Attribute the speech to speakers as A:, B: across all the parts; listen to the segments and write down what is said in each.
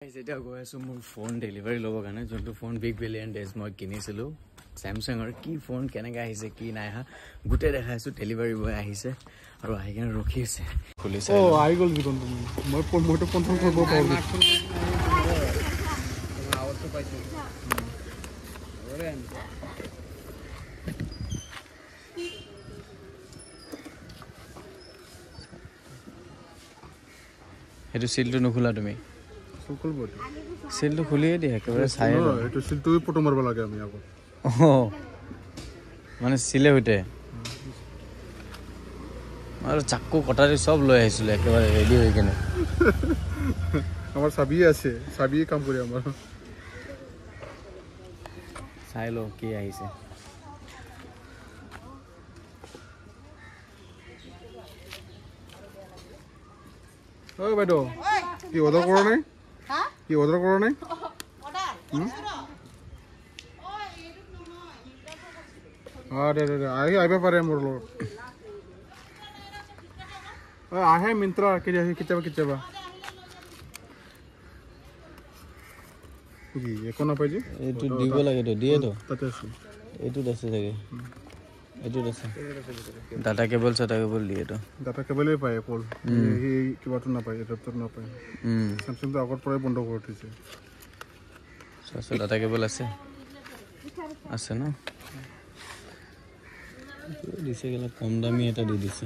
A: এতিয়া গৈ আছো মোৰ ফোন ডেলিভাৰী ল'বৰ কাৰণে যোনটো ফোন বিগ বিলিয়ন ডেজ মই কিনিছিলোঁ স্যামসাঙৰ কি ফোন কেনেকৈ আহিছে কি নাই অহা গোটেই দেখাইছোঁ ডেলিভাৰী বয় আহিছে আৰু আহি কিনে ৰখি আছে খুলিছে
B: আহি গ'ল যিখন মইতো পঞ্চাছ কৰিব পাৰোঁ
A: সেইটো চিলটো নোখোলা তুমি চিলটো খুলিয়ে দিয়ে একেবাৰে চাই
B: এইটো চিলটো ফটো মাৰিব লাগে আমি আগত
A: মানে চিলে সৈতে আৰু চাকু কটাৰী চব লৈ আহিছিলোঁ একেবাৰে ৰেডি হৈ কিনে
B: আমাৰ চাবি আছে চাবিয়ে কাম কৰি আমাৰ
A: চাই লওঁ কি আহিছে
B: ঐ বাইদেউ কি অৰ্ডাৰ কৰা নাই কি অৰ্ডাৰ কৰা নাই দে আহিব পাৰে মোৰ লগত আহে মিন্ত্ৰা কেতিয়াবা কেতিয়াবা কি একো নাপাই যে
A: এইটো দিব লাগেতো দিয়েতো
B: তাতে আছে
A: এইটোত আছে চাগে এইটোত আছে ডাটা কেবল চাটা কেবল দিয়েতো
B: ডাটা কেবলেই পায় অকল সেই কিবাটো নাপায় এডাপ্টাৰ নাপায় চেমচাংটো আগৰ পৰাই বন্ধ কৰি থৈছে
A: ডাটা কেবল আছে আছে ন দিছে গেলা কম দামী এটা দি দিছে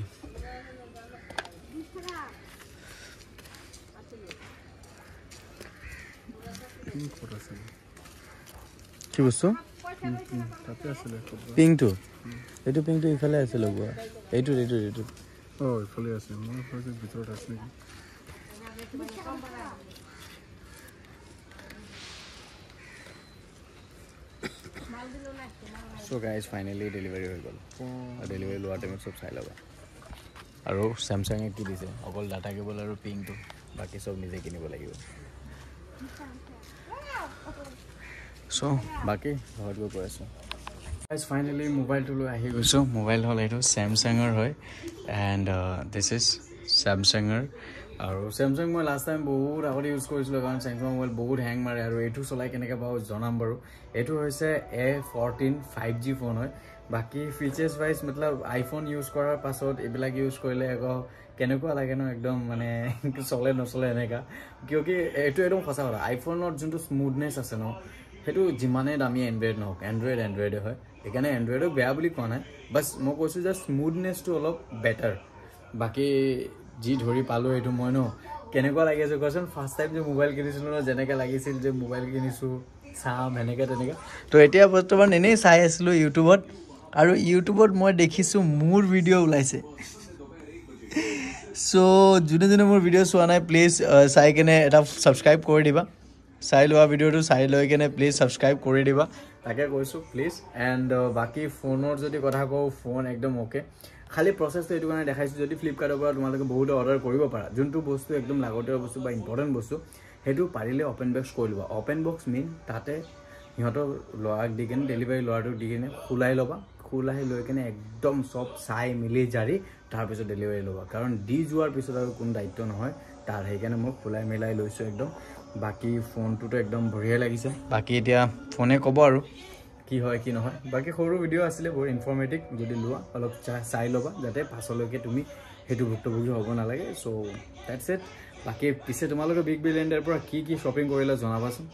A: কি বস্তু
B: তাতে আছিলে
A: পিংটো এইটো পিংটো ইফালে আছে লগোৱা এইটো
B: ইফালে আছে মই ভিতৰত আছে নেকি
A: So guys, finally delivery হৈ গ'ল ডেলিভাৰী লোৱাৰ টাইমত চব চাই ল'বা আৰু স্যামসাঙে কি দিছে অকল ডাটা কেবল আৰু পিংটো বাকী চব নিজে কিনিব লাগিব চ' বাকী ঘৰত গৈ কৈ আছোঁ গাইজ ফাইনেলি মোবাইলটো লৈ আহি গৈছোঁ মোবাইল হ'ল এইটো স্যামসাঙৰ হয় এণ্ড দিছ ইজ স্যামসাঙৰ আৰু স্যামসাং মই লাষ্ট টাইম বহুত আগতে ইউজ কৰিছিলোঁ কাৰণ স্যামসাং মোবাইল বহুত হেং মাৰে আৰু এইটো চলাই কেনেকৈ পাওঁ জনাম বাৰু এইটো হৈছে A14 5G ফোন হয় বাকী ফিচাৰ্ছ ৱাইজ মতলব আইফোন ইউজ কৰাৰ পাছত এইবিলাক ইউজ কৰিলে আকৌ কেনেকুৱা লাগে ন একদম মানে চলে নচলে এনেকুৱা কিয়কি এইটো একদম সঁচা কথা আইফোনত যোনটো স্মুথনেছ আছে ন সেইটো যিমানেই দামী এণ্ড্ৰইড নহওক এণ্ড্ৰইডে হয় সেইকাৰণে এণ্ড্ৰইডক বেয়া বুলি কোৱা নাই বাছ মই কৈছোঁ যে স্মুথনেছটো অলপ বেটাৰ বাকী যি ধৰি পালোঁ সেইটো মই ন কেনেকুৱা লাগি আছে কোৱাচোন ফাৰ্ষ্ট টাইম যে মোবাইল কিনিছিলোঁ ন যেনেকৈ লাগিছিল যে মোবাইল কিনিছোঁ চাম সেনেকৈ তেনেকৈ তো এতিয়া বৰ্তমান এনেই চাই আছিলোঁ ইউটিউবত আৰু ইউটিউবত মই দেখিছোঁ মোৰ ভিডিঅ' ওলাইছে চ' যোনে মোৰ ভিডিঅ' চোৱা নাই প্লিজ চাই কেনে এটা ছাবস্ক্ৰাইব কৰি দিবা চাই লোৱা ভিডিঅ'টো চাই লৈ কেনে প্লিজ ছাবস্ক্ৰাইব কৰি দিবা তাকে কৈছোঁ প্লিজ এণ্ড বাকী ফোনৰ যদি কথা কওঁ ফোন একদম অ'কে খালি প্ৰচেছটো এইটো কাৰণে দেখাইছোঁ যদি ফ্লিপকাৰ্টৰ পৰা তোমালোকে বহুতে অৰ্ডাৰ কৰিব পাৰা যোনটো বস্তু একদম লাগতীয়াল বস্তু বা ইম্পৰ্টেণ্ট বস্তু সেইটো পাৰিলে অ'পেন বক্স কৰি ল'বা অ'পেন বক্স মিন তাতে সিহঁতৰ ল'ৰাক দি কিনে ডেলিভাৰী ল'ৰাটোক দি কিনে খোলাই ল'বা খোলাই লৈ কিনে একদম চব চাই মেলি জাৰি তাৰপিছত ডেলিভাৰী ল'বা কাৰণ দি যোৱাৰ পিছত আৰু কোনো দায়িত্ব নহয় তাৰ সেইকাৰণে মই খোলাই মেলাই লৈছোঁ একদম বাকী ফোনটোতো একদম বঢ়িয়া লাগিছে বাকী এতিয়া ফোনে ক'ব আৰু কি হয় কি নহয় বাকী সৰু ভিডিঅ' আছিলে বহুত ইনফৰ্মেটিভ যদি লোৱা অলপ চাই ল'বা যাতে পাছলৈকে তুমি সেইটো ভুক্তভোগী হ'ব নালাগে চ' ডেটছ ইট বাকী পিছে তোমালোকে বিগ বিলিয়ন ডেৰ পৰা কি শ্বপিং কৰিলে জনাবাচোন